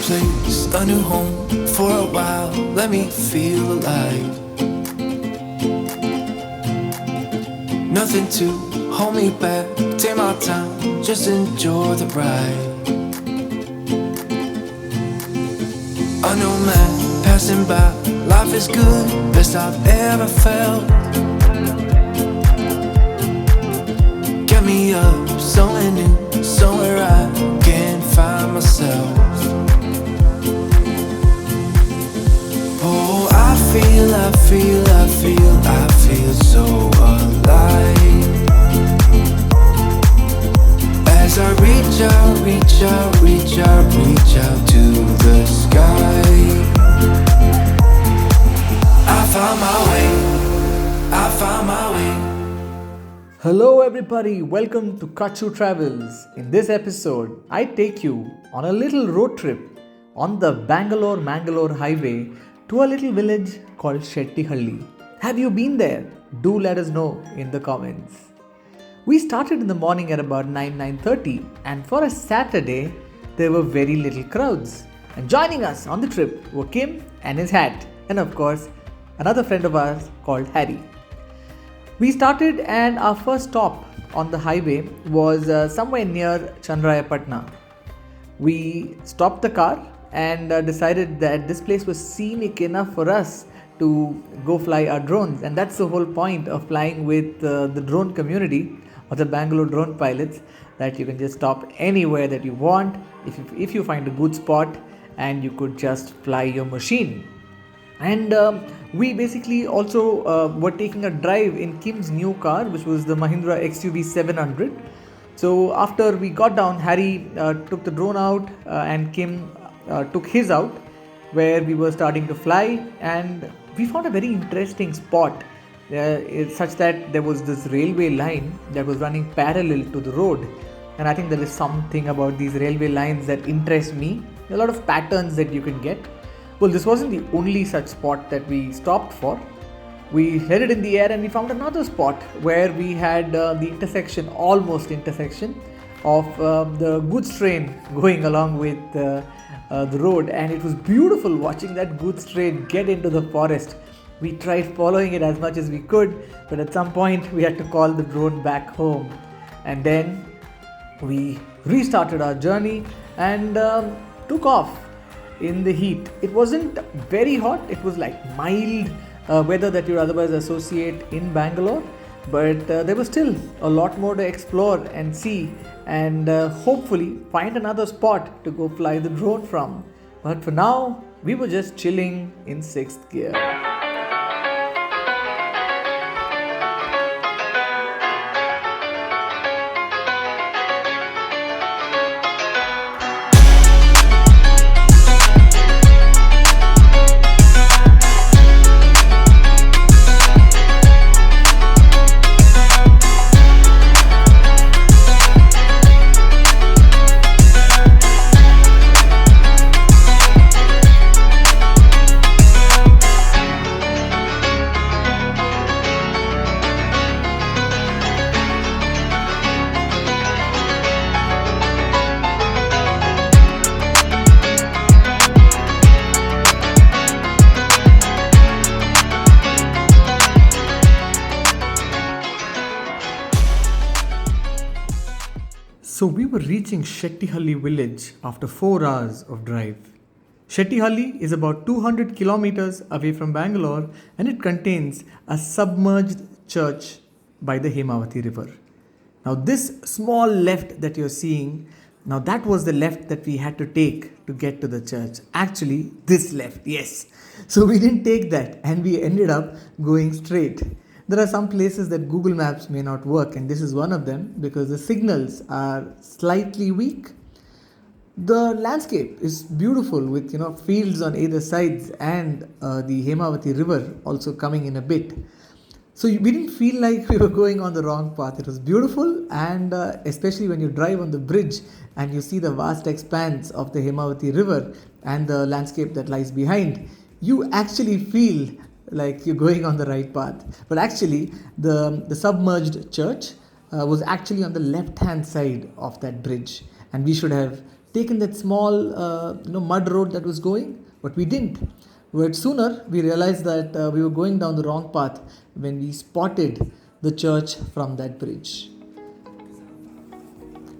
place, a new home for a while. Let me feel alive. Nothing to hold me back. Take my time, just enjoy the ride. A new man passing by. Life is good, best I've ever felt. Get me up, somewhere new, somewhere I can find myself. Oh, I feel so alive. As I reach out to the sky. I found my way. Hello everybody, welcome to Kachu Travels. In this episode, I take you on a little road trip on the Bangalore highway to a little village called Shettihalli. Have you been there? Do let us know in the comments. We started in the morning at about 9:30 and for a Saturday, there were very little crowds. And joining us on the trip were Kim and his hat and of course, another friend of ours called Harry. We started and our first stop on the highway was somewhere near Channarayapatna. We stopped the car and decided that this place was scenic enough for us to go fly our drones, and that's the whole point of flying with the drone community or the Bangalore drone pilots, that you can just stop anywhere that you want if you find a good spot and you could just fly your machine. And we basically also were taking a drive in Kim's new car, which was the Mahindra XUV 700. So after we got down, Harry took the drone out and Kim took his out, where we were starting to fly, and we found a very interesting spot such that there was this railway line that was running parallel to the road. And I think there is something about these railway lines that interests me. There are a lot of patterns that you can get. Well, this wasn't the only such spot that we stopped for. We headed in the air and we found another spot where we had the almost intersection of the goods train going along with the road, and it was beautiful watching that goods train get into the forest. We tried following it as much as we could, but at some point we had to call the drone back home, and then we restarted our journey and took off in the heat. It wasn't very hot, it was like mild weather that you would otherwise associate in Bangalore, but there was still a lot more to explore and see, and hopefully find another spot to go fly the drone from. But for now, we were just chilling in 6th gear. So we were reaching Shettihalli village after 4 hours of drive. Shettihalli is about 200 kilometers away from Bangalore, and it contains a submerged church by the Hemavati river. Now this small left that you're seeing, now that was the left that we had to take to get to the church. Actually, this left, yes. So we didn't take that and we ended up going straight. There are some places that Google Maps may not work, and this is one of them because the signals are slightly weak. The landscape is beautiful with fields on either sides and the Hemawati river also coming in a bit. So we didn't feel like we were going on the wrong path. It was beautiful, and especially when you drive on the bridge and you see the vast expanse of the Hemawati river and the landscape that lies behind, you actually feel like you're going on the right path. But actually, the submerged church was actually on the left-hand side of that bridge, and we should have taken that small mud road that was going, but we didn't. But sooner we realized that we were going down the wrong path when we spotted the church from that bridge.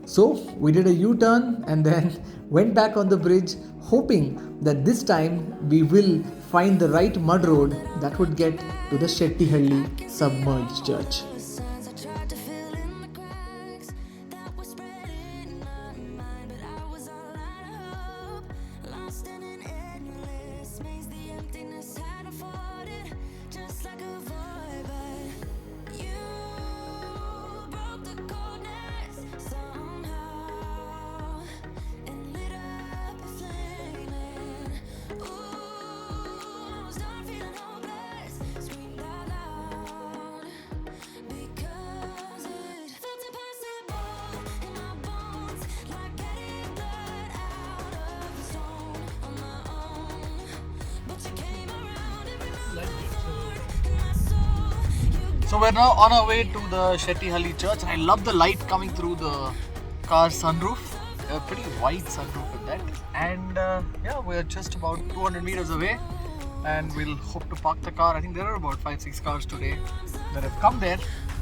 So we did a U-turn and then went back on the bridge, hoping that this time we will find the right mud road that would get to the Shettihalli Submerged Church. So we're now on our way to the Shettihalli Church. I love the light coming through the car's sunroof. A pretty wide sunroof with that. And we're just about 200 meters away, and we'll hope to park the car. I think there are about 5-6 cars today that have come there,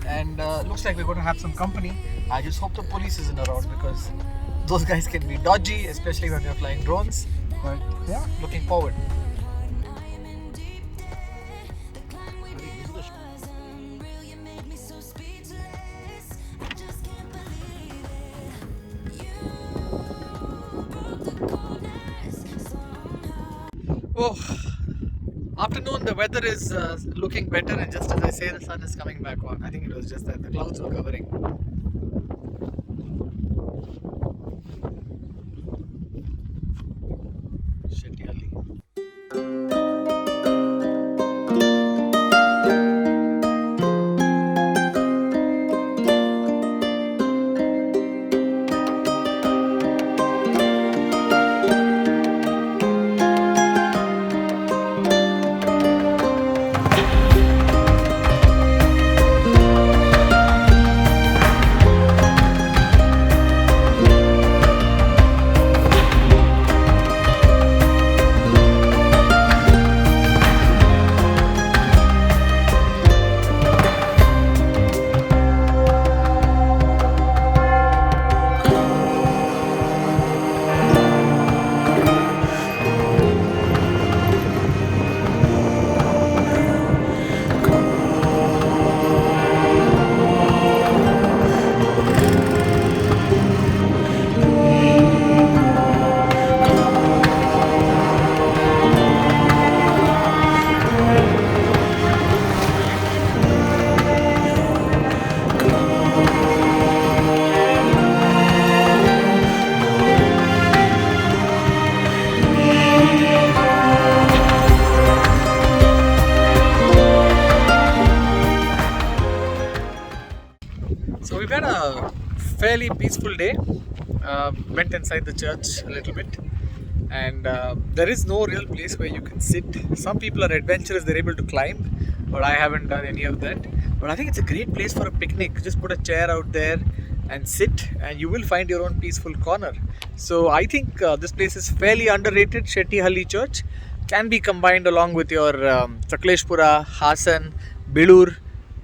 and looks like we're going to have some company. I just hope the police isn't around, because those guys can be dodgy, especially when you're flying drones. But yeah, looking forward. Oh, afternoon, the weather is looking better, and just as I say, the sun is coming back on. I think it was just that the clouds were covering. Shettihalli. So we've had a fairly peaceful day. Went inside the church a little bit, and there is no real place where you can sit. Some people are adventurous, they're able to climb, but I haven't done any of that. But I think it's a great place for a picnic. Just put a chair out there and sit, and you will find your own peaceful corner. So I think this place is fairly underrated. Shettihalli Church can be combined along with your Sakleshpura, Hasan, Belur,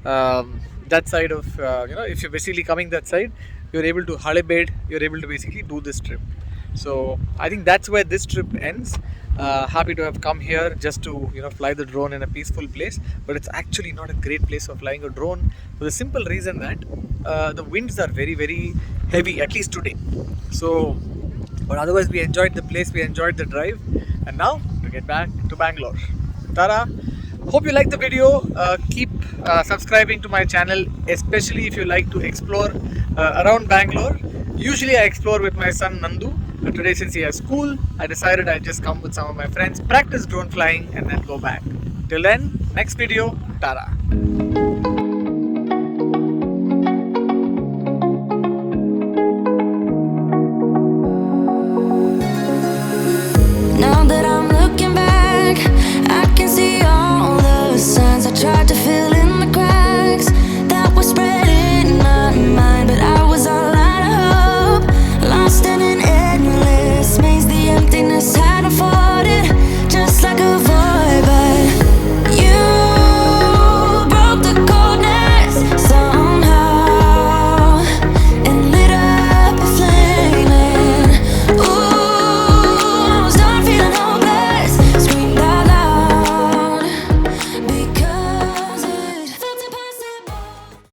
that side of, if you're basically coming that side, you're able to Halebed, you're able to basically do this trip. So I think that's where this trip ends. Happy to have come here just to fly the drone in a peaceful place, but it's actually not a great place for flying a drone for the simple reason that the winds are very, very heavy, at least today. So, but otherwise we enjoyed the place, we enjoyed the drive, and now to get back to Bangalore. Tara, hope you liked the video. Keep subscribing to my channel, especially if you like to explore around Bangalore. Usually I explore with my son Nandu. Today, since he has school, I decided I'd just come with some of my friends, practice drone flying, and then go back. Till then, next video, Tara.